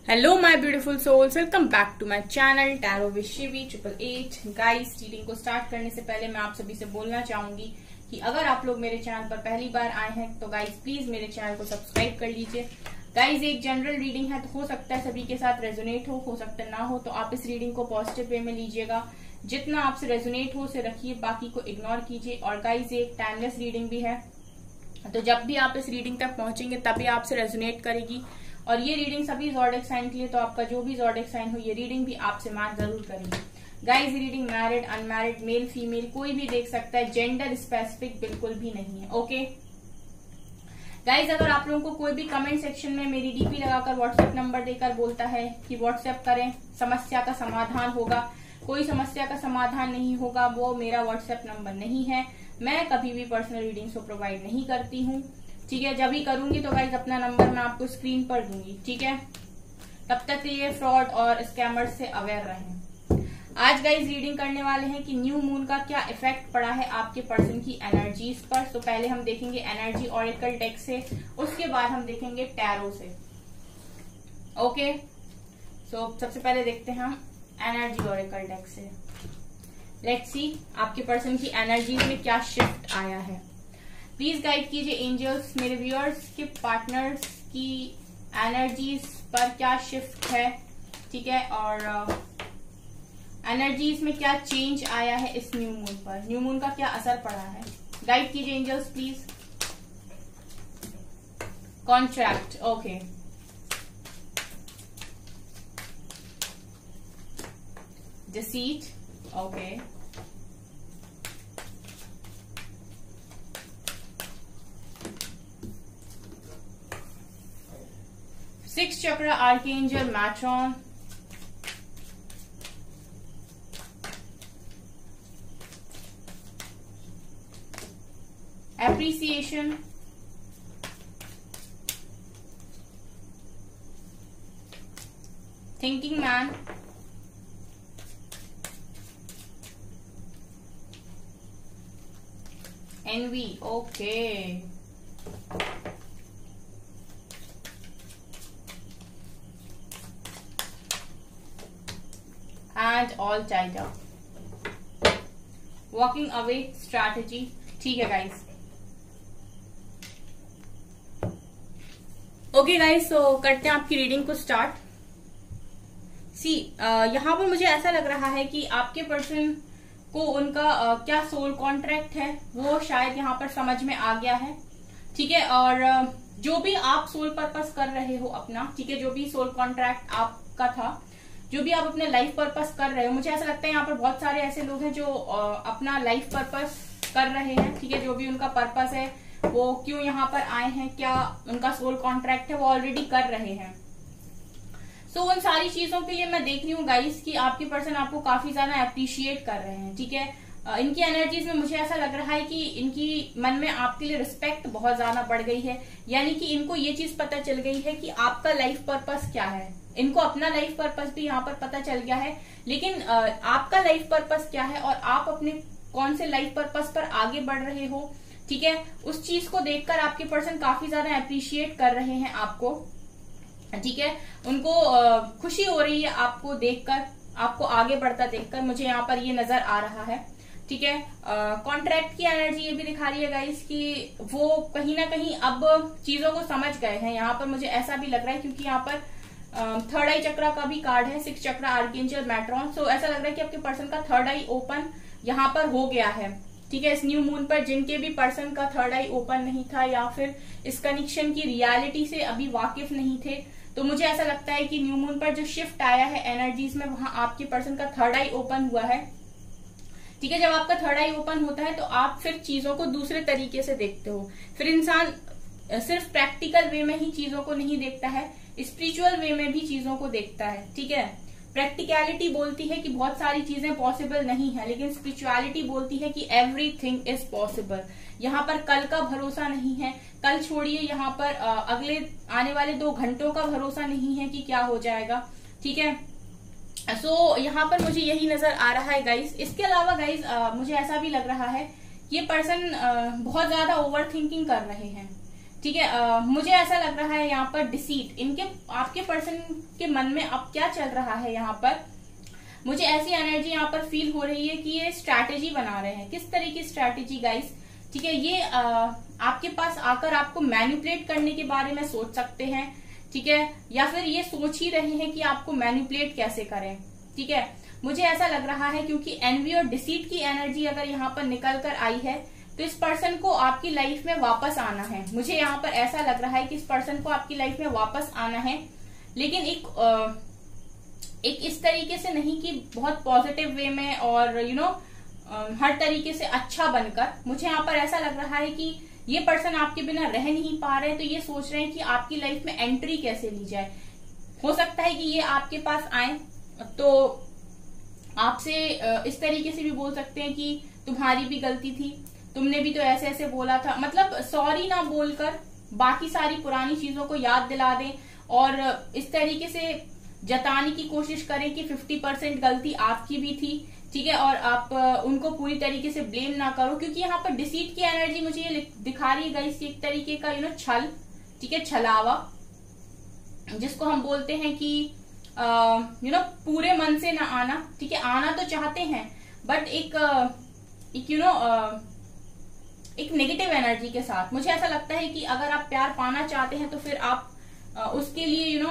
Hello my beautiful souls, welcome back to my channel tarot with Shivi 888। Guys, reading को start करने से पहले मैं आप सभी से बोलना चाहूंगी कि अगर आप लोग मेरे चैनल पर पहली बार आए हैं तो गाइस प्लीज मेरे चैनल को सब्सक्राइब कर लीजिए। गाइस, एक जनरल रीडिंग है तो हो सकता है सभी के साथ रेजोनेट हो सकता है ना हो, तो आप इस रीडिंग को पॉजिटिव वे में लीजिएगा। जितना आपसे रेजोनेट हो उसे रखिए, बाकी को इग्नोर कीजिए। और गाइस, ये एक टाइमलेस रीडिंग भी है, तो जब भी आप इस रीडिंग तक पहुंचेंगे तभी आपसे रेजोनेट करेगी। और ये रीडिंग सभी ज़ोडिएक साइन के लिए, तो आपका जो भी ज़ोडिएक साइन हो ये रीडिंग भी आपसे मैच जरूर करेगी। Guys, reading married, unmarried, male female कोई भी देख सकता है, जेंडर स्पेसिफिक बिल्कुल भी नहीं है। ओके गाइस, अगर आप लोगों को कोई भी कमेंट सेक्शन में मेरी डीपी लगाकर व्हाट्सएप नंबर देकर बोलता है कि व्हाट्सएप करें, समस्या का समाधान होगा, कोई समस्या का समाधान नहीं होगा, वो मेरा व्हाट्सएप नंबर नहीं है। मैं कभी भी पर्सनल रीडिंग्स को प्रोवाइड नहीं करती हूँ, ठीक है। जब भी करूंगी तो गाइज अपना नंबर मैं आपको स्क्रीन पर दूंगी, ठीक है। तब तक के लिए फ्रॉड और स्कैमर्स से अवेयर रहें। आज गाइज रीडिंग करने वाले हैं कि न्यू मून का क्या इफेक्ट पड़ा है आपके पर्सन की एनर्जीज पर। तो पहले हम देखेंगे एनर्जी ऑरेकल डेक से, उसके बाद हम देखेंगे टैरो से। ओके, सो सबसे पहले देखते हैं हम एनर्जी ऑरेकल डेक से। लेट्स सी आपके पर्सन की एनर्जीज में क्या शिफ्ट आया है। प्लीज गाइड कीजिए एंजल्स, मेरे व्यूअर्स के पार्टनर्स की एनर्जीज पर क्या शिफ्ट है, ठीक है। और एनर्जीज में क्या चेंज आया है इस न्यू मून पर, न्यू मून का क्या असर पड़ा है। गाइड कीजिए angels please. Contract, okay. Deceit, okay. Six chakra archangel matron, appreciation, thinking man, envy, okay. And all tied up, walking away strategy, ठीक है गाइस। ओके गाइस, तो करते हैं आपकी रीडिंग को स्टार्ट। सी यहाँ पर मुझे ऐसा लग रहा है कि आपके पर्सन को उनका क्या सोल कॉन्ट्रैक्ट है वो शायद यहाँ पर समझ में आ गया है, ठीक है। और जो भी आप सोल पर्पस कर रहे हो अपना, ठीक है, जो भी सोल कॉन्ट्रैक्ट आपका था, जो भी आप अपने लाइफ पर्पस कर रहे हो, मुझे ऐसा लगता है यहाँ पर बहुत सारे ऐसे लोग हैं जो अपना लाइफ पर्पस कर रहे हैं, ठीक है। जो भी उनका पर्पस है, वो क्यों यहाँ पर आए हैं, क्या उनका सोल कॉन्ट्रैक्ट है, वो ऑलरेडी कर रहे हैं। सो उन सारी चीजों के लिए मैं देख रही हूँ गाइस कि आपके पर्सन आपको काफी ज्यादा अप्रिशिएट कर रहे हैं, ठीक है। इनकी एनर्जीज में मुझे ऐसा लग रहा है कि इनकी मन में आपके लिए रिस्पेक्ट बहुत ज्यादा बढ़ गई है, यानी कि इनको ये चीज पता चल गई है कि आपका लाइफ पर्पस क्या है। इनको अपना लाइफ पर्पस भी यहाँ पर पता चल गया है, लेकिन आपका लाइफ पर्पस क्या है और आप अपने कौन से लाइफ पर्पस पर आगे बढ़ रहे हो, ठीक है, उस चीज को देखकर आपके पर्सन काफी ज्यादा अप्रिशिएट कर रहे हैं आपको, ठीक है। उनको खुशी हो रही है आपको देखकर, आपको आगे बढ़ता देखकर, मुझे यहाँ पर ये नजर आ रहा है, ठीक है। कॉन्ट्रैक्ट की एनर्जी ये भी दिखा रही है गाइस कि वो कहीं ना कहीं अब चीजों को समझ गए हैं। यहाँ पर मुझे ऐसा भी लग रहा है क्योंकि यहाँ पर थर्ड आई चक्र का भी कार्ड है, सिक्स चक्र आर्कएंजल मैट्रॉन। सो ऐसा लग रहा है कि आपके पर्सन का थर्ड आई ओपन यहाँ पर हो गया है, ठीक है। इस न्यू मून पर जिनके भी पर्सन का थर्ड आई ओपन नहीं था या फिर इस कनेक्शन की रियलिटी से अभी वाकिफ नहीं थे, तो मुझे ऐसा लगता है कि न्यू मून पर जो शिफ्ट आया है एनर्जीज में, वहां आपके पर्सन का थर्ड आई ओपन हुआ है, ठीक है। जब आपका थर्ड आई ओपन होता है तो आप फिर चीजों को दूसरे तरीके से देखते हो। फिर इंसान सिर्फ प्रैक्टिकल वे में ही चीजों को नहीं देखता है, स्पिरिचुअल वे में भी चीजों को देखता है, ठीक है। प्रैक्टिकलिटी बोलती है कि बहुत सारी चीजें पॉसिबल नहीं है, लेकिन स्पिरिचुअलिटी बोलती है कि एवरीथिंग इज पॉसिबल। यहाँ पर कल का भरोसा नहीं है, कल छोड़िए, यहाँ पर अगले आने वाले 2 घंटों का भरोसा नहीं है कि क्या हो जाएगा, ठीक है। सो यहाँ पर मुझे यही नजर आ रहा है गाइस। इसके अलावा गाइस मुझे ऐसा भी लग रहा है ये पर्सन बहुत ज्यादा ओवर थिंकिंग कर रहे हैं, ठीक है। मुझे ऐसा लग रहा है यहाँ पर डिसीट, इनके आपके पर्सन के मन में अब क्या चल रहा है, यहाँ पर मुझे ऐसी एनर्जी यहाँ पर फील हो रही है कि ये स्ट्रैटेजी बना रहे हैं। किस तरह की स्ट्रैटेजी गाइस, ठीक है, ये आपके पास आकर आपको मैनिपुलेट करने के बारे में सोच सकते हैं, ठीक है, या फिर ये सोच ही रहे हैं कि आपको मैनिपुलेट कैसे करें, ठीक है। मुझे ऐसा लग रहा है क्योंकि एनवी और डिसीट की एनर्जी अगर यहाँ पर निकल कर आई है तो इस पर्सन को आपकी लाइफ में वापस आना है। मुझे यहाँ पर ऐसा लग रहा है कि इस पर्सन को आपकी लाइफ में वापस आना है, लेकिन एक इस तरीके से नहीं कि बहुत पॉजिटिव वे में और हर तरीके से अच्छा बनकर। मुझे यहाँ पर ऐसा लग रहा है कि ये पर्सन आपके बिना रह नहीं पा रहे, तो ये सोच रहे हैं कि आपकी लाइफ में एंट्री कैसे ली जाए। हो सकता है कि ये आपके पास आए तो आपसे इस तरीके से भी बोल सकते हैं कि तुम्हारी भी गलती थी, तुमने भी तो ऐसे ऐसे बोला था, मतलब सॉरी ना बोलकर बाकी सारी पुरानी चीजों को याद दिला दें और इस तरीके से जताने की कोशिश करें कि 50% गलती आपकी भी थी, ठीक है, और आप उनको पूरी तरीके से ब्लेम ना करो। क्योंकि यहाँ पर डिसीट की एनर्जी मुझे ये दिखा रही है गाइस, एक तरीके का छल, ठीक है, छलावा, जिसको हम बोलते हैं कि पूरे मन से ना आना, ठीक है, आना तो चाहते हैं बट एक एक नेगेटिव एनर्जी के साथ। मुझे ऐसा लगता है कि अगर आप प्यार पाना चाहते हैं तो फिर आप उसके लिए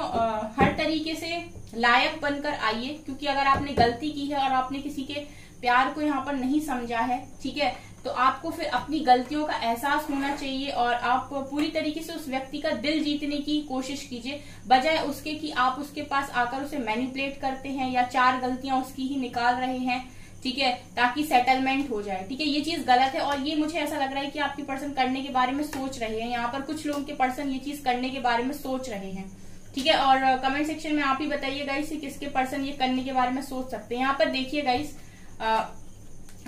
हर तरीके से लायक बनकर आइए, क्योंकि अगर आपने गलती की है और आपने किसी के प्यार को यहाँ पर नहीं समझा है, ठीक है, तो आपको फिर अपनी गलतियों का एहसास होना चाहिए और आप पूरी तरीके से उस व्यक्ति का दिल जीतने की कोशिश कीजिए, बजाय उसके कि आप उसके पास आकर उसे मैनिपुलेट करते हैं या 4 गलतियां उसकी ही निकाल रहे हैं, ठीक है, ताकि सेटलमेंट हो जाए, ठीक है। ये चीज गलत है और ये मुझे ऐसा लग रहा है कि आपके पर्सन करने के बारे में सोच रहे हैं। यहाँ पर कुछ लोगों के पर्सन ये चीज करने के बारे में सोच रहे हैं, ठीक है, और कमेंट सेक्शन में आप ही बताइए गाइस किसके पर्सन ये करने के बारे में सोच सकते हैं। यहाँ पर देखिए गाइस,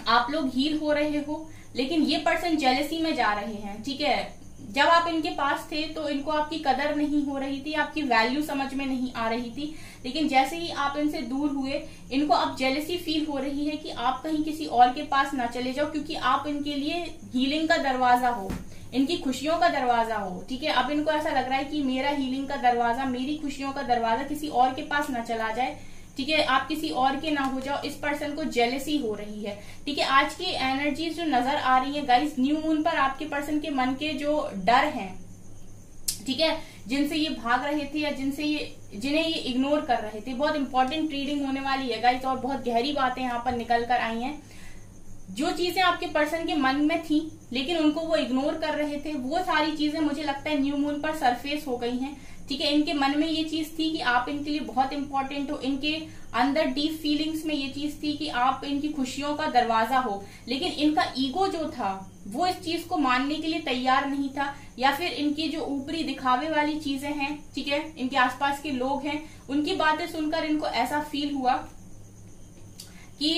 आप लोग हील हो रहे हो लेकिन ये पर्सन जेलसी में जा रहे हैं, ठीक है। जब आप इनके पास थे तो इनको आपकी कदर नहीं हो रही थी, आपकी वैल्यू समझ में नहीं आ रही थी, लेकिन जैसे ही आप इनसे दूर हुए इनको अब जेलसी फील हो रही है कि आप कहीं किसी और के पास ना चले जाओ, क्योंकि आप इनके लिए हीलिंग का दरवाजा हो, इनकी खुशियों का दरवाजा हो, ठीक है। अब इनको ऐसा लग रहा है कि मेरा हीलिंग का दरवाजा, मेरी खुशियों का दरवाजा किसी और के पास ना चला जाए, ठीक है, आप किसी और के ना हो जाओ। इस पर्सन को जेलसी हो रही है, ठीक है। आज की एनर्जीज जो नजर आ रही है गाइस, न्यू मून पर आपके पर्सन के मन के जो डर हैं, ठीक है, जिनसे ये भाग रहे थे या जिन्हें ये इग्नोर कर रहे थे, बहुत इंपॉर्टेंट रीडिंग होने वाली है गाइस और बहुत गहरी बातें यहाँ पर निकल कर आई हैं। जो चीजें आपके पर्सन के मन में थी लेकिन उनको वो इग्नोर कर रहे थे, वो सारी चीजें मुझे लगता है न्यू मून पर सरफेस हो गई हैं, ठीक है। इनके मन में ये चीज थी कि आप इनके लिए बहुत इंपॉर्टेंट हो, इनके अंदर डीप फीलिंग्स में ये चीज थी कि आप इनकी खुशियों का दरवाजा हो, लेकिन इनका ईगो जो था वो इस चीज को मानने के लिए तैयार नहीं था, या फिर इनकी जो ऊपरी दिखावे वाली चीजें हैं, ठीक है, इनके आसपास के लोग हैं, उनकी बातें सुनकर इनको ऐसा फील हुआ कि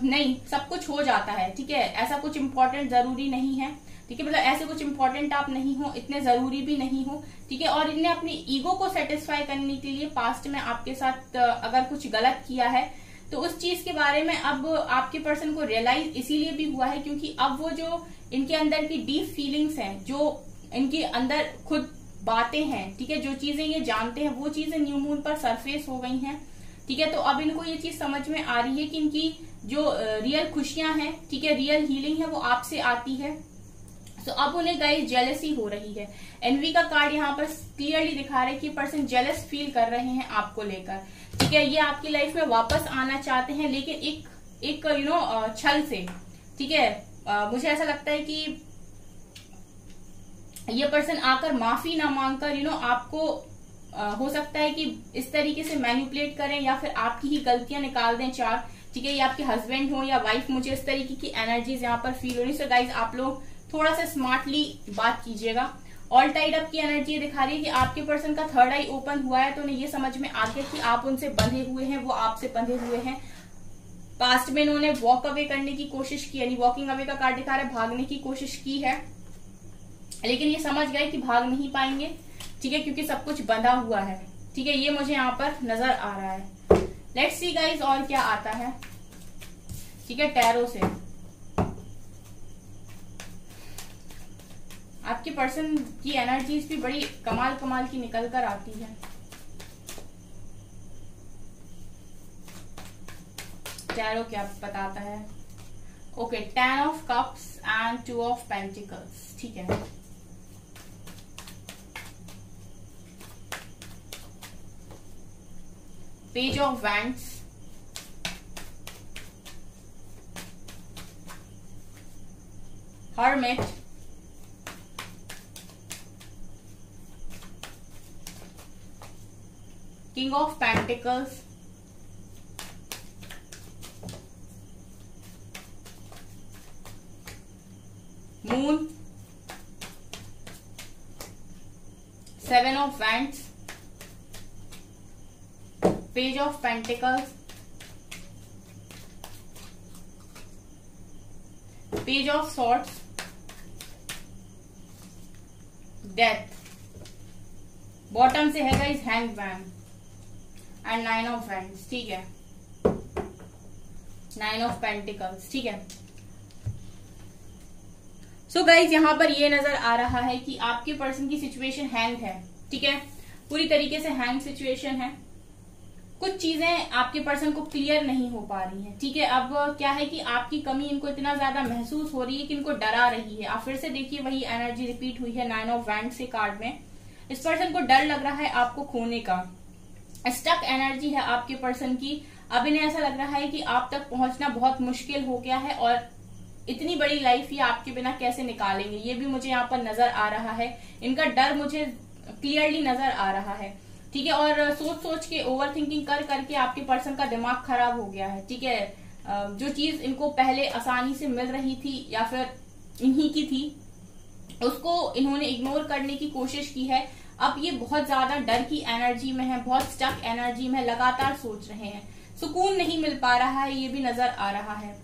नहीं, सब कुछ हो जाता है, ठीक है, ऐसा कुछ इम्पोर्टेंट जरूरी नहीं है, ठीक है, मतलब ऐसे कुछ इम्पोर्टेंट आप नहीं हो, इतने जरूरी भी नहीं हो, ठीक है। और इनने अपनी ईगो को सेटिस्फाई करने के लिए पास्ट में आपके साथ अगर कुछ गलत किया है तो उस चीज के बारे में अब आपके पर्सन को रियलाइज इसीलिए भी हुआ है क्योंकि अब वो जो इनके अंदर की डीप फीलिंग्स हैं, जो इनके अंदर खुद बातें हैं, ठीक है, जो चीजें ये जानते हैं, वो चीजें न्यू मून पर सरफेस हो गई हैं, ठीक है। तो अब इनको ये चीज समझ में आ रही है कि इनकी जो रियल खुशियां हैं, ठीक है, रियल हीलिंग है, वो आपसे आती है। तो अब उन्हें गाइस जेलसी हो रही है। एनवी का कार्ड यहाँ पर क्लियरली दिखा रहे हैं कि पर्सन जेलस फील कर रहे हैं आपको लेकर, ठीक है। ये आपकी लाइफ में वापस आना चाहते हैं लेकिन एक छल से, ठीक है। मुझे ऐसा लगता है कि ये पर्सन आकर माफी ना मांगकर आपको हो सकता है कि इस तरीके से मैनिपुलेट करें या फिर आपकी ही गलतियां निकाल दें 4, ठीक है, ये आपके हस्बैंड हो या वाइफ। मुझे इस तरीके की एनर्जीज यहाँ पर फील हो रही है। सो गाइज आप लोग थोड़ा सा स्मार्टली बात कीजिएगा। ऑल टाइड अप की एनर्जी दिखा रही है कि आपके पर्सन का थर्ड आई ओपन हुआ है, तो उन्हें ये समझ में आ गया कि आप उनसे बंधे हुए हैं, वो आपसे बंधे हुए हैं। पास्ट में इन्होंने वॉक अवे करने की कोशिश की, यानी वॉकिंग अवे का कार्ड दिखा रहा है, भागने की कोशिश की है, लेकिन ये समझ गए कि भाग नहीं पाएंगे, ठीक है, क्योंकि सब कुछ बंधा हुआ है, ठीक है। ये मुझे यहाँ पर नजर आ रहा है। लेट्स सी गाइज और क्या आता है, ठीक है, टैरो से। आपके पर्सन की एनर्जीज भी बड़ी कमाल कमाल की निकल कर आती है। टैरो क्या बताता है? Okay, 10 of cups and 2 of pentacles. ठीक है, page of wands, hermit, king of pentacles, moon, 7 of wands, page of pentacles, page of swords, death. Bottom से है guys hang man and 9 of wands. ठीक है, 9 of pentacles. ठीक है, so guys यहाँ पर ये नजर आ रहा है कि आपके पर्सन की सिचुएशन हैंग है। ठीक है, पूरी तरीके से हैंग सिचुएशन है। कुछ चीजें आपके पर्सन को क्लियर नहीं हो पा रही हैं। ठीक है, अब क्या है कि आपकी कमी इनको इतना ज्यादा महसूस हो रही है कि इनको डरा रही है। आप फिर से देखिए, वही एनर्जी रिपीट हुई है 9 ऑफ वैंड्स से कार्ड में। इस पर्सन को डर लग रहा है आपको खोने का। स्टक एनर्जी है आपके पर्सन की। अब इन्हें ऐसा लग रहा है कि आप तक पहुंचना बहुत मुश्किल हो गया है और इतनी बड़ी लाइफ ये आपके बिना कैसे निकालेंगे, ये भी मुझे यहाँ पर नजर आ रहा है। इनका डर मुझे क्लियरली नजर आ रहा है। ठीक है, और सोच सोच के ओवर थिंकिंग कर करके आपके पर्सन का दिमाग खराब हो गया है। ठीक है, जो चीज इनको पहले आसानी से मिल रही थी या फिर इन्हीं की थी, उसको इन्होंने इग्नोर करने की कोशिश की है। अब ये बहुत ज्यादा डर की एनर्जी में है, बहुत स्टक एनर्जी में, लगातार सोच रहे हैं, सुकून नहीं मिल पा रहा है, ये भी नजर आ रहा है।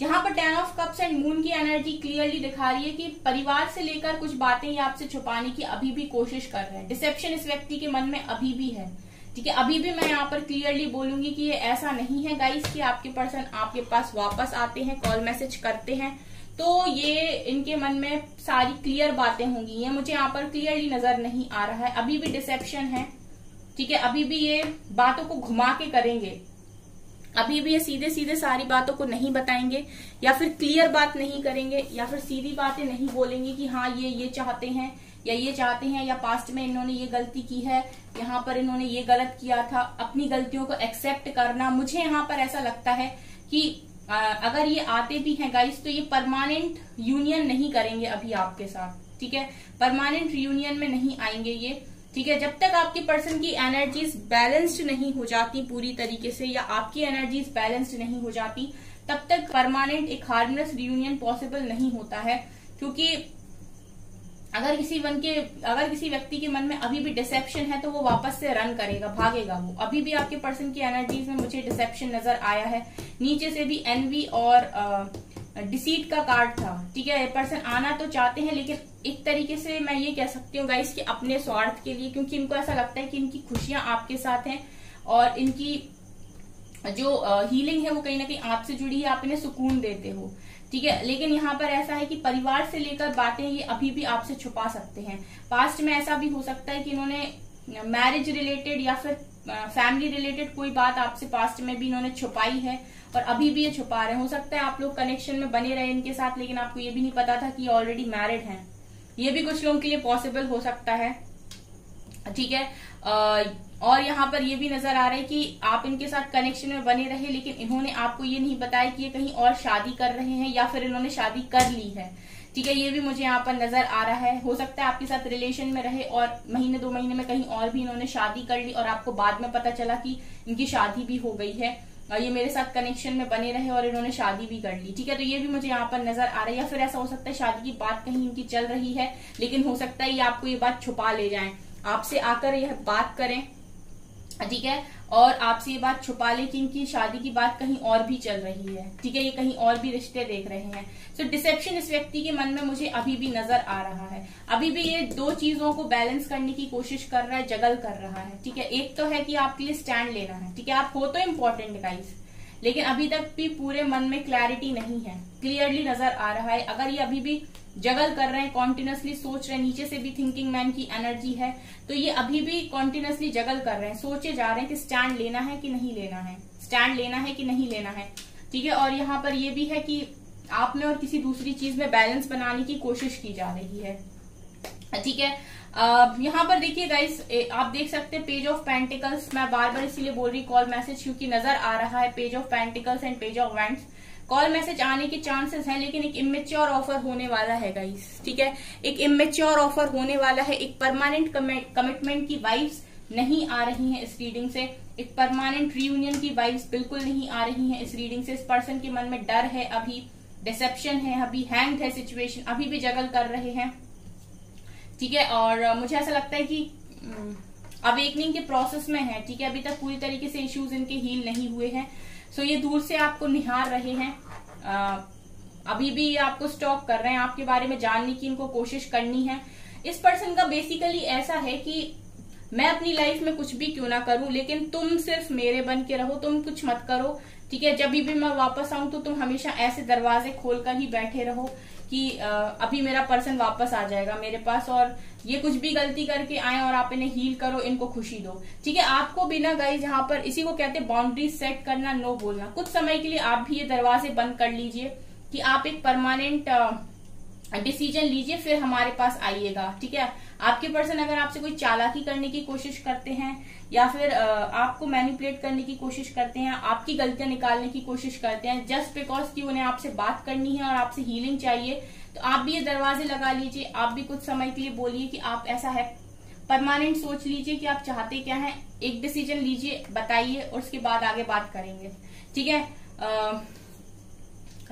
यहाँ पर 10 ऑफ कप्स एंड मून की एनर्जी क्लियरली दिखा रही है कि परिवार से लेकर कुछ बातें ये आपसे छुपाने की अभी भी कोशिश कर रहे हैं। डिसेप्शन इस व्यक्ति के मन में अभी भी है। ठीक है, अभी भी मैं यहाँ पर क्लियरली बोलूंगी कि ये ऐसा नहीं है गाइस कि आपके पर्सन आपके पास वापस आते हैं, कॉल मैसेज करते हैं तो ये इनके मन में सारी क्लियर बातें होंगी। ये मुझे यहाँ पर क्लियरली नजर नहीं आ रहा है। अभी भी डिसेप्शन है। ठीक है, अभी भी ये बातों को घुमा के करेंगे। अभी भी ये सीधे सीधे सारी बातों को नहीं बताएंगे या फिर क्लियर बात नहीं करेंगे या फिर सीधी बातें नहीं बोलेंगे कि हाँ ये चाहते हैं या ये चाहते हैं या पास्ट में इन्होंने ये गलती की है, यहाँ पर इन्होंने ये गलत किया था। अपनी गलतियों को एक्सेप्ट करना, मुझे यहाँ पर ऐसा लगता है कि अगर ये आते भी हैं गाइस तो ये परमानेंट यूनियन नहीं करेंगे अभी आपके साथ। ठीक है, परमानेंट यूनियन में नहीं आएंगे ये। ठीक है, जब तक आपके पर्सन की एनर्जीज बैलेंस्ड नहीं हो जाती पूरी तरीके से या आपकी एनर्जीज बैलेंस्ड नहीं हो जाती, तब तक परमानेंट एक हार्मोनियस रियूनियन पॉसिबल नहीं होता है। क्योंकि अगर किसी व्यक्ति के मन में अभी भी डिसेप्शन है तो वो वापस से रन करेगा, भागेगा। वो अभी भी आपके पर्सन की एनर्जीज में मुझे डिसेप्शन नजर आया है। नीचे से भी एनवी और डिसीट का कार्ड था। ठीक है, पर्सन आना तो चाहते हैं लेकिन एक तरीके से मैं ये कह सकती हूँ गाइस कि अपने स्वार्थ के लिए, क्योंकि इनको ऐसा लगता है कि इनकी खुशियां आपके साथ हैं और इनकी जो हीलिंग है वो कहीं ना कहीं आपसे जुड़ी है, आप इन्हें सुकून देते हो। ठीक है, लेकिन यहाँ पर ऐसा है कि परिवार से लेकर बातें ये अभी भी आपसे छुपा सकते हैं। पास्ट में ऐसा भी हो सकता है कि इन्होंने मैरिज रिलेटेड या फिर फैमिली रिलेटेड कोई बात आपसे पास्ट में भी इन्होंने छुपाई है और अभी भी ये छुपा रहे हैं। हो सकता है आप लोग कनेक्शन में बने रहे इनके साथ लेकिन आपको ये भी नहीं पता था कि ये ऑलरेडी मैरिड हैं। ये भी कुछ लोगों के लिए पॉसिबल हो सकता है। ठीक है, और यहाँ पर ये भी नजर आ रहा है कि आप इनके साथ कनेक्शन में बने रहे लेकिन इन्होंने आपको ये नहीं बताया कि ये कहीं और शादी कर रहे हैं या फिर इन्होंने शादी कर ली है। ठीक है, ये भी मुझे यहाँ पर नजर आ रहा है। हो सकता है आपके साथ रिलेशन में रहे और महीने 2 महीने में कहीं और भी इन्होंने शादी कर ली और आपको बाद में पता चला कि इनकी शादी भी हो गई है। ये मेरे साथ कनेक्शन में बने रहे और इन्होंने शादी भी कर ली। ठीक है, तो ये भी मुझे यहाँ पर नजर आ रहा है। या फिर ऐसा हो सकता है शादी की बात कहीं इनकी चल रही है लेकिन हो सकता है ये आपको ये बात छुपा ले जाएं, आपसे आकर यह बात करें। ठीक है, और आपसे ये बात छुपा ले कि इनकी शादी की बात कहीं और भी चल रही है। ठीक है, ये कहीं और भी रिश्ते देख रहे हैं। सो डिसेप्शन इस व्यक्ति के मन में मुझे अभी भी नजर आ रहा है। अभी भी ये 2 चीजों को बैलेंस करने की कोशिश कर रहा है, जगल कर रहा है। ठीक है, एक तो है कि आपके लिए स्टैंड लेना है। ठीक है, आप हो तो इम्पोर्टेंट गाइस, लेकिन अभी तक भी पूरे मन में क्लैरिटी नहीं है, क्लियरली नजर आ रहा है। अगर ये अभी भी जगल कर रहे हैं, कॉन्टिन्यूसली सोच रहे हैं, नीचे से भी थिंकिंग मैन की एनर्जी है, तो ये अभी भी कॉन्टिन्यूसली जगल कर रहे हैं, सोचे जा रहे हैं कि स्टैंड लेना है कि नहीं लेना है, स्टैंड लेना है कि नहीं लेना है, ठीक है। और यहाँ पर ये भी है कि आप में और किसी दूसरी चीज में बैलेंस बनाने की कोशिश की जा रही है, ठीक है। यहाँ पर देखिए गाइस, आप देख सकते हैं पेज ऑफ पेंटिकल्स, मैं बार बार इसीलिए बोल रही कॉल मैसेज क्योंकि नजर आ रहा है page of pentacles and page of wands. Call message आने के चांसेस हैं, लेकिन एक इमेच्योर ऑफर होने वाला है गाइस, ठीक है। एक इमेच्योर ऑफर होने वाला है, एक परमानेंट कमिटमेंट की वाइब्स नहीं आ रही हैं इस रीडिंग से, एक परमानेंट रियूनियन की वाइब्स बिल्कुल नहीं आ रही हैं इस रीडिंग से। इस पर्सन के मन में डर है, अभी डिसेप्शन है, अभी हैंग्ड है सिचुएशन, अभी भी जगल कर रहे हैं, ठीक है। और मुझे ऐसा लगता है कि अवेकनिंग के प्रोसेस में है, ठीक है। अभी तक पूरी तरीके से इश्यूज इनके हील नहीं हुए हैं, सो ये दूर से आपको निहार रहे हैं, अभी भी आपको स्टॉक कर रहे हैं, आपके बारे में जानने की इनको कोशिश करनी है। इस पर्सन का बेसिकली ऐसा है कि मैं अपनी लाइफ में कुछ भी क्यों ना करूं, लेकिन तुम सिर्फ मेरे बन के रहो, तुम कुछ मत करो, ठीक है। जब भी मैं वापस आऊं तो तुम हमेशा ऐसे दरवाजे खोलकर ही बैठे रहो कि अभी मेरा पर्सन वापस आ जाएगा मेरे पास, और ये कुछ भी गलती करके आए और आप इन्हें हील करो, इनको खुशी दो, ठीक है। आपको बिना गाइस यहाँ पर इसी को कहते हैं बाउंड्रीज सेट करना, नो बोलना। कुछ समय के लिए आप भी ये दरवाजे बंद कर लीजिए कि आप एक परमानेंट डिसीजन लीजिए, फिर हमारे पास आइएगा, ठीक है। आपके पर्सन अगर आपसे कोई चालाकी करने की कोशिश करते हैं या फिर आपको मैनिपुलेट करने की कोशिश करते हैं, आपकी गलतियां निकालने की कोशिश करते हैं जस्ट बिकॉज कि उन्हें आपसे बात करनी है और आपसे हीलिंग चाहिए, तो आप भी ये दरवाजे लगा लीजिए। आप भी कुछ समय के लिए बोलिए कि आप ऐसा है, परमानेंट सोच लीजिए कि आप चाहते क्या हैं, एक डिसीजन लीजिए, बताइए, और उसके बाद आगे बात करेंगे, ठीक है।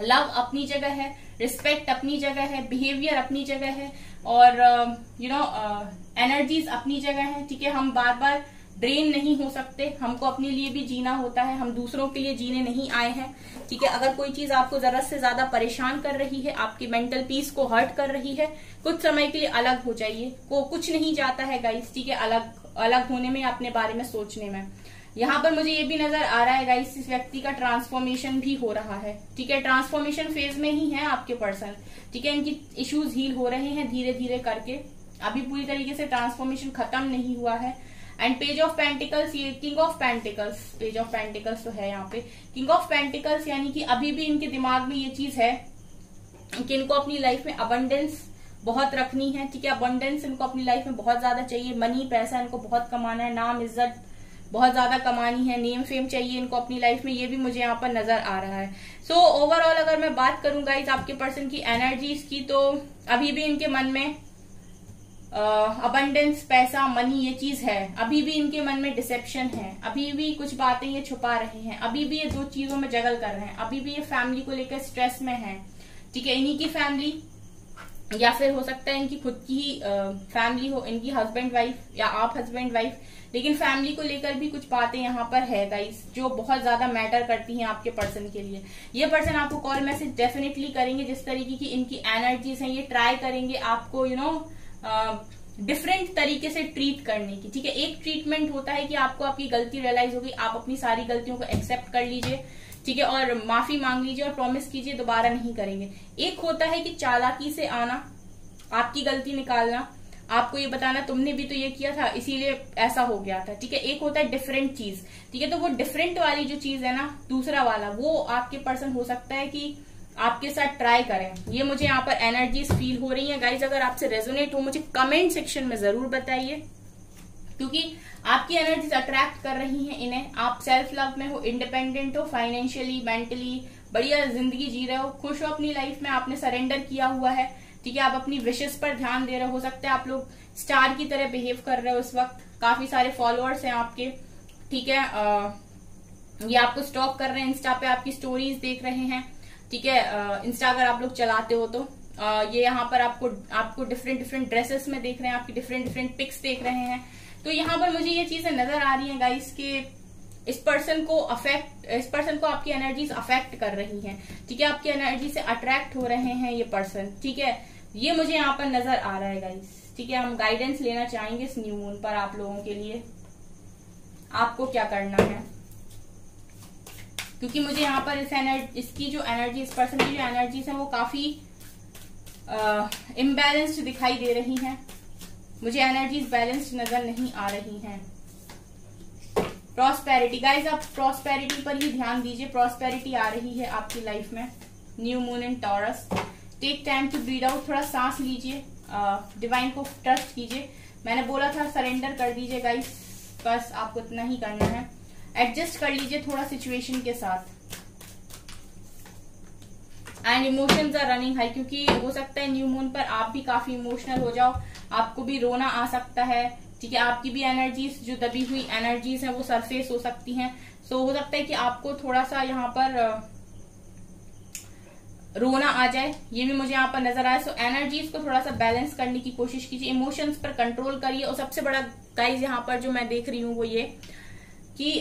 लव अपनी जगह है, रिस्पेक्ट अपनी जगह है, बिहेवियर अपनी जगह है, और एनर्जीज अपनी जगह है, ठीक है। हम बार बार ड्रेन नहीं हो सकते, हमको अपने लिए भी जीना होता है, हम दूसरों के लिए जीने नहीं आए हैं, ठीक है। अगर कोई चीज आपको जरूरत से ज्यादा परेशान कर रही है, आपकी मेंटल पीस को हर्ट कर रही है, कुछ समय के लिए अलग हो जाइए, को कुछ नहीं जाता है गाइस, ठीक है, अलग होने में, अपने बारे में सोचने में। यहाँ पर मुझे ये भी नजर आ रहा है गाइस, इस व्यक्ति का ट्रांसफॉर्मेशन भी हो रहा है, ठीक है। ट्रांसफॉर्मेशन फेज में ही है आपके पर्सन, ठीक है। इनकी इश्यूज हील हो रहे हैं धीरे धीरे करके, अभी पूरी तरीके से ट्रांसफॉर्मेशन खत्म नहीं हुआ है। एंड पेज ऑफ पेंटिकल्स, ये king of pentacles, page of pentacles तो है यहाँ पे, किंग ऑफ पेंटिकल्स, यानी कि अभी भी इनके दिमाग में ये चीज है कि इनको अपनी लाइफ में अबंडेंस बहुत रखनी है, ठीक है। अबंडेंस इनको अपनी लाइफ में बहुत ज्यादा चाहिए, मनी पैसा इनको बहुत कमाना है, नाम इज्जत बहुत ज्यादा कमानी है, नेम फेम चाहिए इनको अपनी लाइफ में, ये भी मुझे यहाँ पर नजर आ रहा है। सो ओवरऑल अगर मैं बात करूं गाइस आपके पर्सन की एनर्जीज की, तो अभी भी इनके मन में अबंडेंस, पैसा, मनी, ये चीज है। अभी भी इनके मन में डिसेप्शन है, अभी भी कुछ बातें ये छुपा रहे हैं, अभी भी ये दो चीजों में जगल कर रहे हैं, अभी भी ये फैमिली को लेकर स्ट्रेस में है, ठीक है। इन्हीं की फैमिली या फिर हो सकता है इनकी खुद की ही फैमिली हो, इनकी हस्बैंड वाइफ या आप हस्बैंड वाइफ, लेकिन फैमिली को लेकर भी कुछ बातें यहाँ पर है गाइस जो बहुत ज्यादा मैटर करती हैं आपके पर्सन के लिए। ये पर्सन आपको कॉल मैसेज डेफिनेटली करेंगे, जिस तरीके की इनकी एनर्जीज हैं ये ट्राई करेंगे आपको डिफरेंट तरीके से ट्रीट करने की, ठीक है। एक ट्रीटमेंट होता है कि आपको आपकी गलती रियलाइज होगी, आप अपनी सारी गलतियों को एक्सेप्ट कर लीजिए, ठीक है, और माफी मांग लीजिए और प्रॉमिस कीजिए दोबारा नहीं करेंगे। एक होता है कि चालाकी से आना, आपकी गलती निकालना, आपको ये बताना तुमने भी तो ये किया था इसीलिए ऐसा हो गया था, ठीक है। एक होता है डिफरेंट चीज, ठीक है। तो वो डिफरेंट वाली जो चीज है ना, दूसरा वाला, वो आपके पर्सन हो सकता है कि आपके साथ ट्राई करें। ये मुझे यहाँ पर एनर्जीज फील हो रही हैं गाइज। अगर आपसे रेजोनेट हो मुझे कमेंट सेक्शन में जरूर बताइए, क्योंकि आपकी एनर्जीज अट्रैक्ट कर रही हैं इन्हें। आप सेल्फ लव में हो, इंडिपेंडेंट हो, फाइनेंशियली, मेंटली बढ़िया जिंदगी जी रहे हो, खुश हो अपनी लाइफ में, आपने सरेंडर किया हुआ है, ठीक है। आप अपनी विशेष पर ध्यान दे रहे हो सकता है आप लोग स्टार की तरह बिहेव कर रहे हो इस वक्त, काफी सारे फॉलोअर्स हैं आपके, ठीक है। ये आपको स्टॉक कर रहे हैं, इंस्टा पे आपकी स्टोरीज देख रहे हैं, ठीक है। इंस्टा अगर आप लोग चलाते हो तो ये यहाँ पर आपको डिफरेंट ड्रेसेस में देख रहे हैं, आपकी डिफरेंट पिक्स देख रहे हैं। तो यहाँ पर मुझे ये चीजें नजर आ रही हैं गाइस कि इस पर्सन को आपकी एनर्जीज अफेक्ट कर रही हैं, ठीक है। आपकी एनर्जी से अट्रैक्ट हो रहे हैं ये पर्सन, ठीक है। ये मुझे यहाँ पर नजर आ रहा है गाइस, ठीक है। हम गाइडेंस लेना चाहेंगे इस न्यू मून पर आप लोगों के लिए, आपको क्या करना है, क्योंकि मुझे यहाँ पर इसकी जो एनर्जी, इस पर्सन की जो एनर्जीज है वो काफी इम्बैलेंस्ड दिखाई दे रही हैं, मुझे एनर्जीज बैलेंस्ड नजर नहीं आ रही हैं। प्रॉस्पेरिटी गाइज, आप प्रॉस्पेरिटी पर ही ध्यान दीजिए, प्रॉस्पेरिटी आ रही है आपकी लाइफ में। New moon in Taurus, take time to breathe out, थोड़ा सांस लीजिए, डिवाइन को ट्रस्ट कीजिए। मैंने बोला था सरेंडर कर दीजिए गाइज, बस आपको इतना ही करना है। एडजस्ट कर लीजिए थोड़ा सिचुएशन के साथ। And emotions are running high, क्योंकि हो सकता है न्यू मून पर आप भी काफी इमोशनल हो जाओ, आपको भी रोना आ सकता है, ठीक है। आपकी भी एनर्जीज, जो दबी हुई एनर्जीज हैं वो सरफेस हो सकती हैं। सो हो सकता है कि आपको थोड़ा सा यहाँ पर रोना आ जाए, ये भी मुझे यहाँ पर नजर आया। सो एनर्जीज को थोड़ा सा बैलेंस करने की कोशिश कीजिए, इमोशंस पर कंट्रोल करिए। और सबसे बड़ा गाइज यहाँ पर जो मैं देख रही हूँ वो ये कि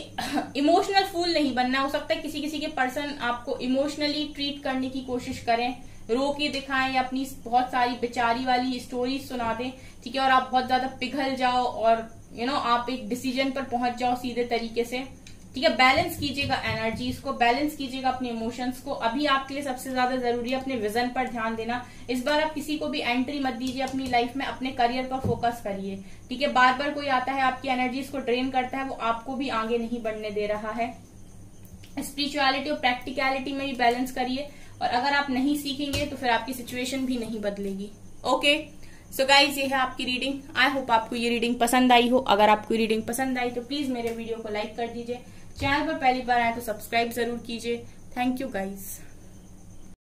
इमोशनल फूल नहीं बनना। हो सकता है किसी किसी के पर्सन आपको इमोशनली ट्रीट करने की कोशिश करें, रो के दिखाएं या अपनी बहुत सारी बेचारी वाली स्टोरीज सुना दें, ठीक है, और आप बहुत ज्यादा पिघल जाओ और आप एक डिसीजन पर पहुंच जाओ सीधे तरीके से, ठीक है। बैलेंस कीजिएगा एनर्जीज को, बैलेंस कीजिएगा अपने इमोशंस को। अभी आपके लिए सबसे ज्यादा जरूरी है अपने विजन पर ध्यान देना। इस बार आप किसी को भी एंट्री मत दीजिए अपनी लाइफ में, अपने करियर पर फोकस करिए, ठीक है। बार बार कोई आता है आपकी एनर्जीज को ड्रेन करता है, वो आपको भी आगे नहीं बढ़ने दे रहा है। स्पिरिचुअलिटी और प्रैक्टिकलिटी में भी बैलेंस करिए, और अगर आप नहीं सीखेंगे तो फिर आपकी सिचुएशन भी नहीं बदलेगी। ओके, सो गाइज, ये है आपकी रीडिंग। आई होप आपको ये रीडिंग पसंद आई हो। अगर आपको रीडिंग पसंद आई तो प्लीज मेरे वीडियो को लाइक कर दीजिए, चैनल पर पहली बार आए तो सब्सक्राइब जरूर कीजिए। Thank you guys.